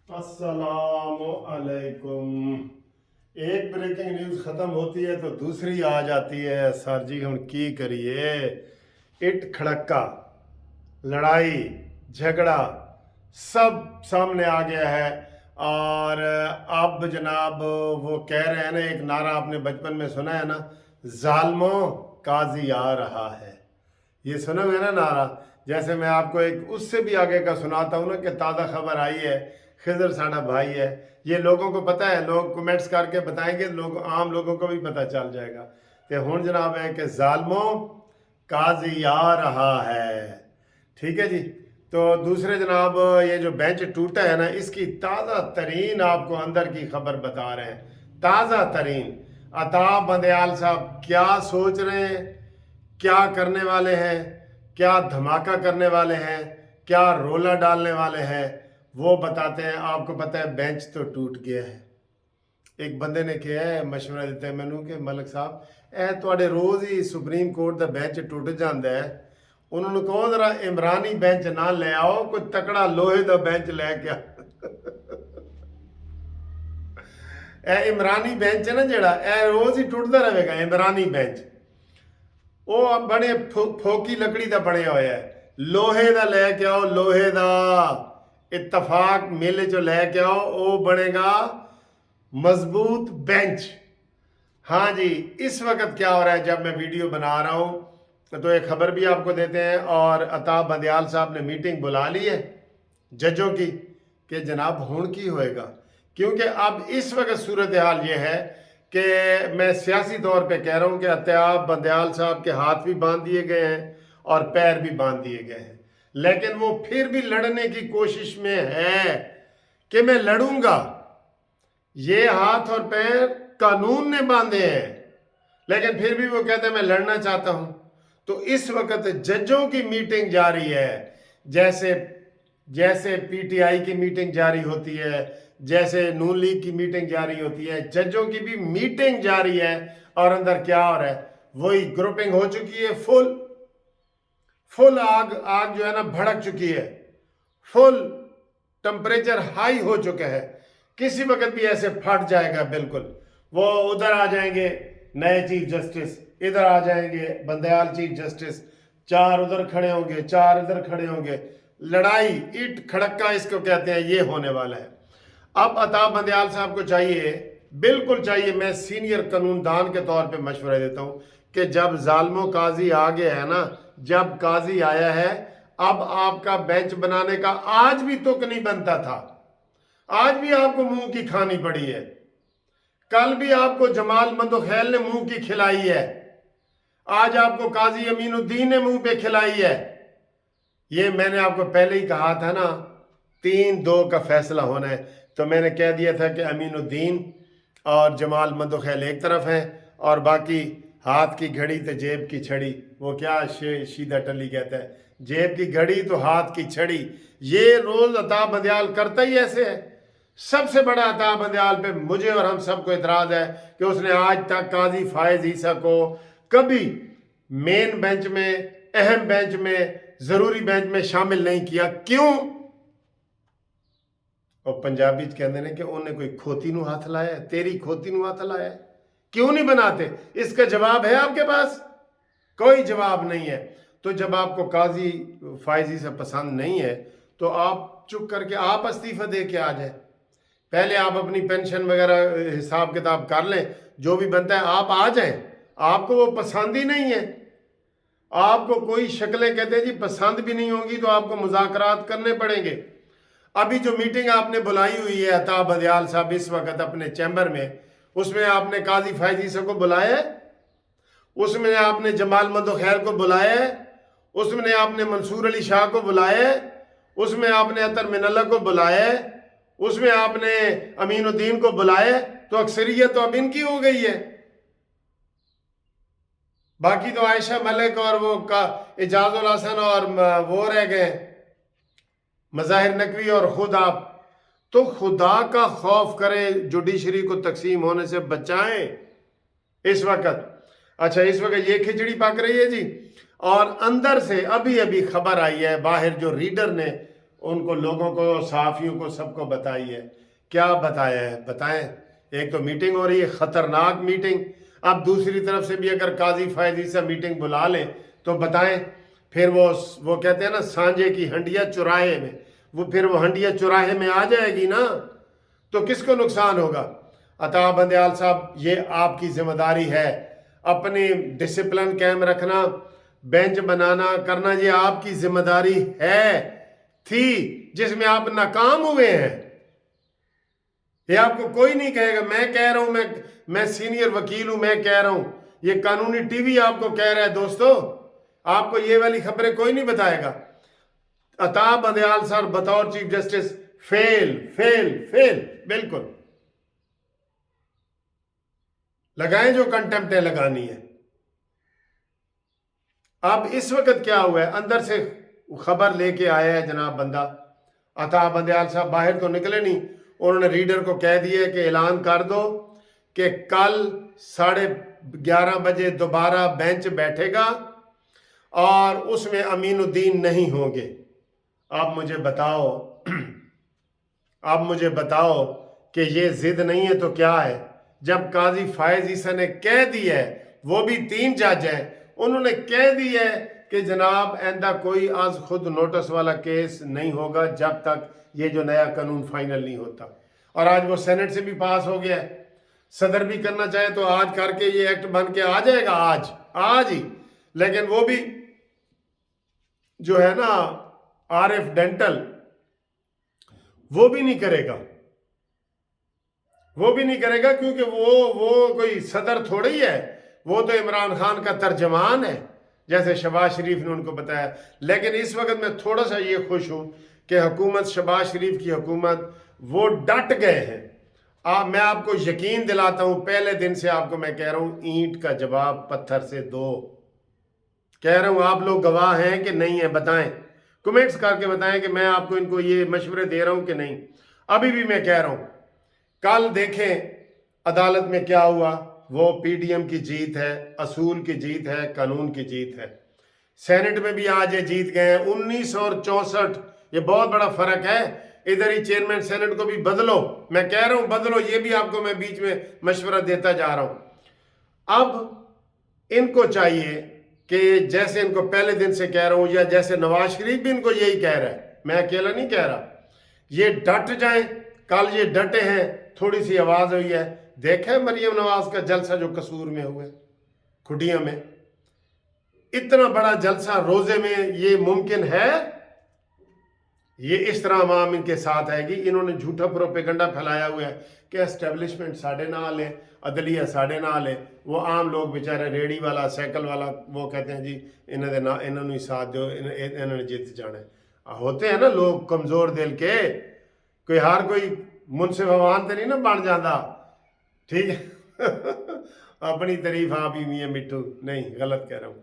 अस्सलामु अलैकुम। एक ब्रेकिंग न्यूज़ ख़त्म होती है तो दूसरी आ जाती है। सर जी हम की करिए, इट खड़क्का, लड़ाई झगड़ा सब सामने आ गया है। और अब जनाब वो कह रहे हैं ना, एक नारा आपने बचपन में सुना है ना, जालमो काजी आ रहा है। ये सुना हुआ है ना नारा। जैसे मैं आपको एक उससे भी आगे का सुनाता हूँ ना कि ताज़ा खबर आई है, खिजर साडा भाई है। ये लोगों को पता है, लोग कमेंट्स करके बताएंगे, लोग आम लोगों को भी पता चल जाएगा। तो हुण जनाब है कि जालमो काजी आ रहा है। ठीक है जी। तो दूसरे जनाब ये जो बेंच टूटा है ना, इसकी ताज़ा तरीन आपको अंदर की खबर बता रहे हैं। ताज़ा तरीन अताब बंदयाल साहब क्या सोच रहे हैं, क्या करने वाले हैं, क्या धमाका करने वाले हैं, क्या रोला डालने वाले हैं, वो बताते हैं। आपको पता है बेंच तो टूट गया है। एक बंदे ने कहा है, मशवरा दिता है मैनू कि मलिक साहब ਤੁਹਾਡੇ रोज़ ही सुप्रीम कोर्ट का बेंच टुट जाता है, उन्होंने कहो जरा इमरानी बेंच ना ले आओ, कोई तकड़ा लोहे का बेंच लैके आओ। इमरानी बेंच है ना जेड़ा, रोज़ ही टुटता रहेगा। इमरानी बेंच वो बड़े फोकी लकड़ी का बनया होया है, लोहे का लैके आओ, लोहे का इतफाक मेले चो लैके आओ, वो बनेगा मजबूत बेंच। हाँ जी, इस वक्त क्या हो रहा है, जब मैं वीडियो बना रहा हूँ तो एक खबर भी आपको देते हैं। और अताब बंदयाल साहब ने मीटिंग बुला ली है जजों की कि जनाब हुण की होएगा। क्योंकि अब इस वक्त सूरत हाल ये है कि मैं सियासी तौर पे कह रहा हूँ कि अताब बंदयाल साहब के हाथ भी बांध दिए गए हैं और पैर भी बांध दिए गए हैं, लेकिन वो फिर भी लड़ने की कोशिश में है कि मैं लड़ूंगा। ये हाथ और पैर कानून ने बांधे हैं, लेकिन फिर भी वो कहते हैं मैं लड़ना चाहता हूं। तो इस वक्त जजों की मीटिंग जारी है। जैसे जैसे पीटीआई की मीटिंग जारी होती है, जैसे नून लीग की मीटिंग जारी होती है, जजों की भी मीटिंग जारी है। और अंदर क्या हो रहा है, वही ग्रुपिंग हो चुकी है। फुल फुल आग आग जो है ना भड़क चुकी है। फुल टेम्परेचर हाई हो चुका है। किसी वक्त भी ऐसे फट जाएगा बिल्कुल। वो उधर आ जाएंगे नए चीफ जस्टिस, इधर आ जाएंगे बंदयाल चीफ जस्टिस, चार उधर खड़े होंगे, चार इधर खड़े होंगे। लड़ाई ईट खड़क्का इसको कहते हैं, ये होने वाला है। अब अताब बंदयाल साहब को चाहिए, बिल्कुल चाहिए, मैं सीनियर कानूनदान के तौर पे मशवरा देता हूं कि जब जालमो काजी आ गया है ना, जब काजी आया है, अब आपका बेंच बनाने का आज भी तुक नहीं बनता था। आज भी आपको मुंह की खानी पड़ी है। कल भी आपको जमाल मंदोखैल ने मुंह की खिलाई है, आज आपको काजी अमीनुद्दीन ने मुंह पे खिलाई है। ये मैंने आपको पहले ही कहा था ना, 3-2 का फैसला होना है। तो मैंने कह दिया था कि अमीनुद्दीन और जमाल मंदोखैल एक तरफ हैं, और बाकी हाथ की घड़ी तो जेब की छड़ी। वो क्या शीदा टली कहता है, जेब की घड़ी तो हाथ की छड़ी। ये रोज अताब बंदयाल करता ही ऐसे है। सबसे बड़ा अताब बंदयाल पे मुझे और हम सबको इतराज है कि उसने आज तक काजी फायज ईसा को कभी मेन बेंच में, अहम बेंच में, जरूरी बेंच में शामिल नहीं किया। क्यों? और पंजाबी कहते हैं कि उन्हें कोई खोती नू हाथ लाया, तेरी खोती नू हाथ लाया। क्यों नहीं बनाते? इसका जवाब है आपके पास? कोई जवाब नहीं है। तो जब आपको काजी फायजी से पसंद नहीं है तो आप चुप करके आप इस्तीफा दे के आ जाए। पहले आप अपनी पेंशन वगैरह हिसाब किताब कर लें, जो भी बनता है आप आ जाएं। आपको वो पसंद ही नहीं है, आपको कोई शक्लें कहते हैं जी पसंद भी नहीं होगी, तो आपको मुज़ाकरात करने पड़ेंगे। अभी जो मीटिंग आपने बुलाई हुई है अताब बंदयाल साहब इस वक्त अपने चैम्बर में, उसमें आपने काजी फायजी से को बुलाया है, उसमें आपने जमाल मंदोखैल को बुलाया है, उसमें आपने मंसूर अली शाह को बुलाया है, उसमें आपने अतर मिनल्ला को बुलाया है, उसमें आपने अमीनुद्दीन को बुलाया। तो अक्सरियत तो अब इनकी हो गई है। बाकी तो आयशा मलिक और वो का एजाजुल हसन और वो रह गए, मज़ाहिर नकवी और खुद आप। तो खुदा का खौफ करें, जुडिशरी को तकसीम होने से बचाएं इस वक्त। अच्छा, इस वक्त ये खिचड़ी पक रही है जी। और अंदर से अभी अभी खबर आई है, बाहर जो रीडर ने उनको लोगों को, सहाफ़ियों को, सबको बताइए। क्या बताया है, बताएं। एक तो मीटिंग हो रही है, ख़तरनाक मीटिंग। अब दूसरी तरफ से भी अगर काजी फायजी से मीटिंग बुला लें तो बताएं। फिर वो कहते हैं ना, सांझे की हंडिया चुराहे में, वो फिर वो हंडिया चुराहे में आ जाएगी ना, तो किसको नुकसान होगा। अता बंदयाल साहब, ये आपकी जिम्मेदारी है, अपनी डिसिप्लिन कायम रखना, बेंच बनाना करना, ये आपकी जिम्मेदारी है, थी, जिसमें आप नाकाम हुए हैं। ये आपको कोई नहीं कहेगा। मैं कह रहा हूं, मैं सीनियर वकील हूं, मैं कह रहा हूं, ये कानूनी टीवी आपको कह रहा है। दोस्तों, आपको ये वाली खबरें कोई नहीं बताएगा। अता बंदयाल सर बतौर chief justice fail fail fail, बिल्कुल। लगाएं जो कंटेम्प्ट है लगानी है। अब इस वक्त क्या हुआ है, अंदर से खबर लेके आया है जनाब बंदा, अता बंदयाल साहब बाहर तो निकले नहीं, उन्होंने रीडर को कह दिया कि ऐलान कर दो कि कल 11:30 बजे दोबारा बेंच बैठेगा और उसमें अमीनुद्दीन नहीं होंगे। आप मुझे बताओ कि ये जिद नहीं है तो क्या है। जब काजी फायज ईसा ने कह दिया है, वो भी 3 जज हैं, उन्होंने कह दिया है कि जनाब आइंदा कोई आज खुद नोटिस वाला केस नहीं होगा जब तक ये जो नया कानून फाइनल नहीं होता। और आज वो सेनेट से भी पास हो गया है, सदर भी करना चाहे तो आज करके ये एक्ट बन के आ जाएगा, आज ही। लेकिन वो भी जो है ना, आरिफ डेंटल, वो भी नहीं करेगा, क्योंकि वो कोई सदर थोड़ी ही है, वो तो इमरान खान का तर्जमान है, जैसे शहबाज शरीफ ने उनको बताया। लेकिन इस वक्त मैं थोड़ा सा ये खुश हूं कि हुकूमत, शहबाज शरीफ की हुकूमत, वो डट गए हैं। मैं आपको यकीन दिलाता हूं, पहले दिन से आपको मैं कह रहा हूं, ईंट का जवाब पत्थर से दो। कह रहा हूं, आप लोग गवाह हैं कि नहीं है, बताएं, कमेंट्स करके बताएं कि मैं आपको इनको ये मशवरे दे रहा हूं कि नहीं। अभी भी मैं कह रहा हूं, कल देखें अदालत में क्या हुआ। वो पीडीएम की जीत है, असूल की जीत है, कानून की जीत है। सेनेट में भी आज ये जीत गए हैं, 19 और 64, ये बहुत बड़ा फर्क है। इधर ही चेयरमैन सेनेट को भी बदलो, मैं कह रहा हूं बदलो, ये भी आपको मैं बीच में मशवरा देता जा रहा हूं। अब इनको चाहिए कि जैसे इनको पहले दिन से कह रहा हूं, या जैसे नवाज शरीफ भी इनको यही कह रहा है, मैं अकेला नहीं कह रहा, ये डट जाएं। कल ये डटे हैं, थोड़ी सी आवाज हुई है, देखा मरियम नवाज का जलसा जो कसूर में हुआ, खुटिया में, इतना बड़ा जलसा रोजे में ये मुमकिन है? ये इस तरह अवाम इनके साथ आएगी। इन्होंने झूठा प्रोपेगंडा फैलाया हुआ है कि एस्टेब्लिशमेंट साढ़े नाल है, अदलिया साढ़े नाल है, वो आम लोग बेचारे रेड़ी वाला, साइकिल वाला, वो कहते हैं जी इन्होंने ही साथ दो, इन्होंने जीत जाना है। होते हैं ना लोग कमजोर दिल के, कोई हर कोई मुनसिफ अवान तो नहीं ना बन जाता, ठीक है। अपनी तारीफ आप ही मियां मिट्टू, नहीं गलत कह रहा हूं।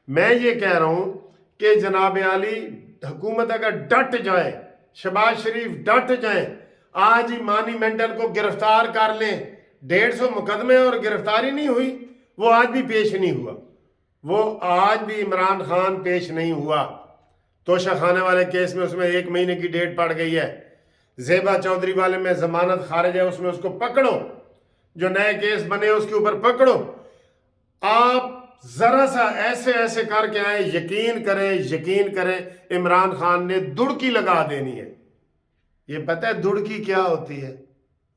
मैं ये कह रहा हूं कि जनाब आली हुकूमत अगर डट जाए, शहबाज शरीफ डट जाए, आज ही मानी मेंटल को गिरफ्तार कर लें। 150 मुकदमे और गिरफ्तारी नहीं हुई, वो आज भी पेश नहीं हुआ, वो आज भी इमरान खान पेश नहीं हुआ। तोशा खाने वाले केस में उसमें 1 महीने की डेट पड़ गई है। ज़ेबा चौधरी वाले में जमानत खारिज है, उसमें उसको पकड़ो, जो नए केस बने उसके ऊपर पकड़ो। आप जरा सा ऐसे करके आए, यकीन करें इमरान खान ने दुड़की लगा देनी है। ये पता है दुड़की क्या होती है,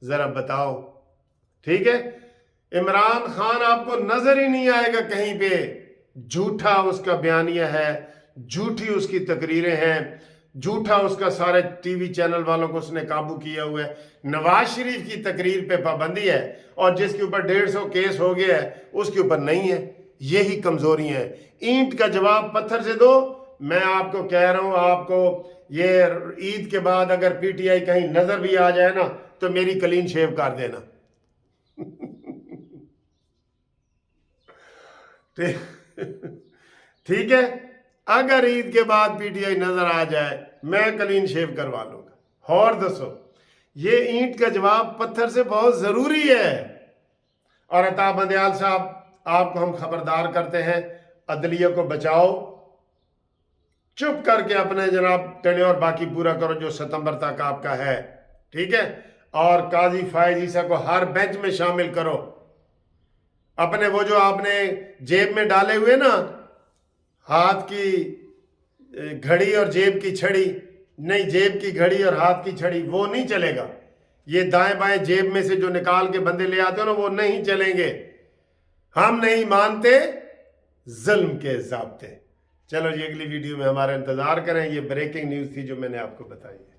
जरा बताओ, ठीक है। इमरान खान आपको नजर ही नहीं आएगा कहीं पे, झूठा उसका बयानिया है, झूठी उसकी तकरीरें हैं, झूठा उसका सारे टीवी चैनल वालों को उसने काबू किया हुआ है। नवाज शरीफ की तकरीर पे पाबंदी है, और जिसके ऊपर 150 केस हो गया है उसके ऊपर नहीं है। यही कमजोरी है। ईंट का जवाब पत्थर से दो। मैं आपको कह रहा हूं, आपको ये ईद के बाद अगर पीटीआई कहीं नजर भी आ जाए ना, तो मेरी क्लीन शेव कर देना। ठीक है, अगर ईद के बाद पीटीआई नजर आ जाए, मैं क्लीन शेव करवा लूंगा। और दसो, ये ईंट का जवाब पत्थर से बहुत जरूरी है। और अता बंदयाल साहब, आपको हम खबरदार करते हैं, अदलिया को बचाओ, चुप करके अपने जनाब टेन्योर बाकी पूरा करो जो सितंबर तक आपका है, ठीक है। और काजी फायज ईसा को हर बेंच में शामिल करो। अपने वो जो आपने जेब में डाले हुए ना, हाथ की घड़ी और जेब की छड़ी, नहीं, जेब की घड़ी और हाथ की छड़ी, वो नहीं चलेगा। ये दाएं बाएं जेब में से जो निकाल के बंदे ले आते हो ना, वो नहीं चलेंगे। हम नहीं मानते जुल्म के ज़ाब्ते। चलो जी, अगली वीडियो में हमारा इंतज़ार करें। ये ब्रेकिंग न्यूज़ थी जो मैंने आपको बताई है।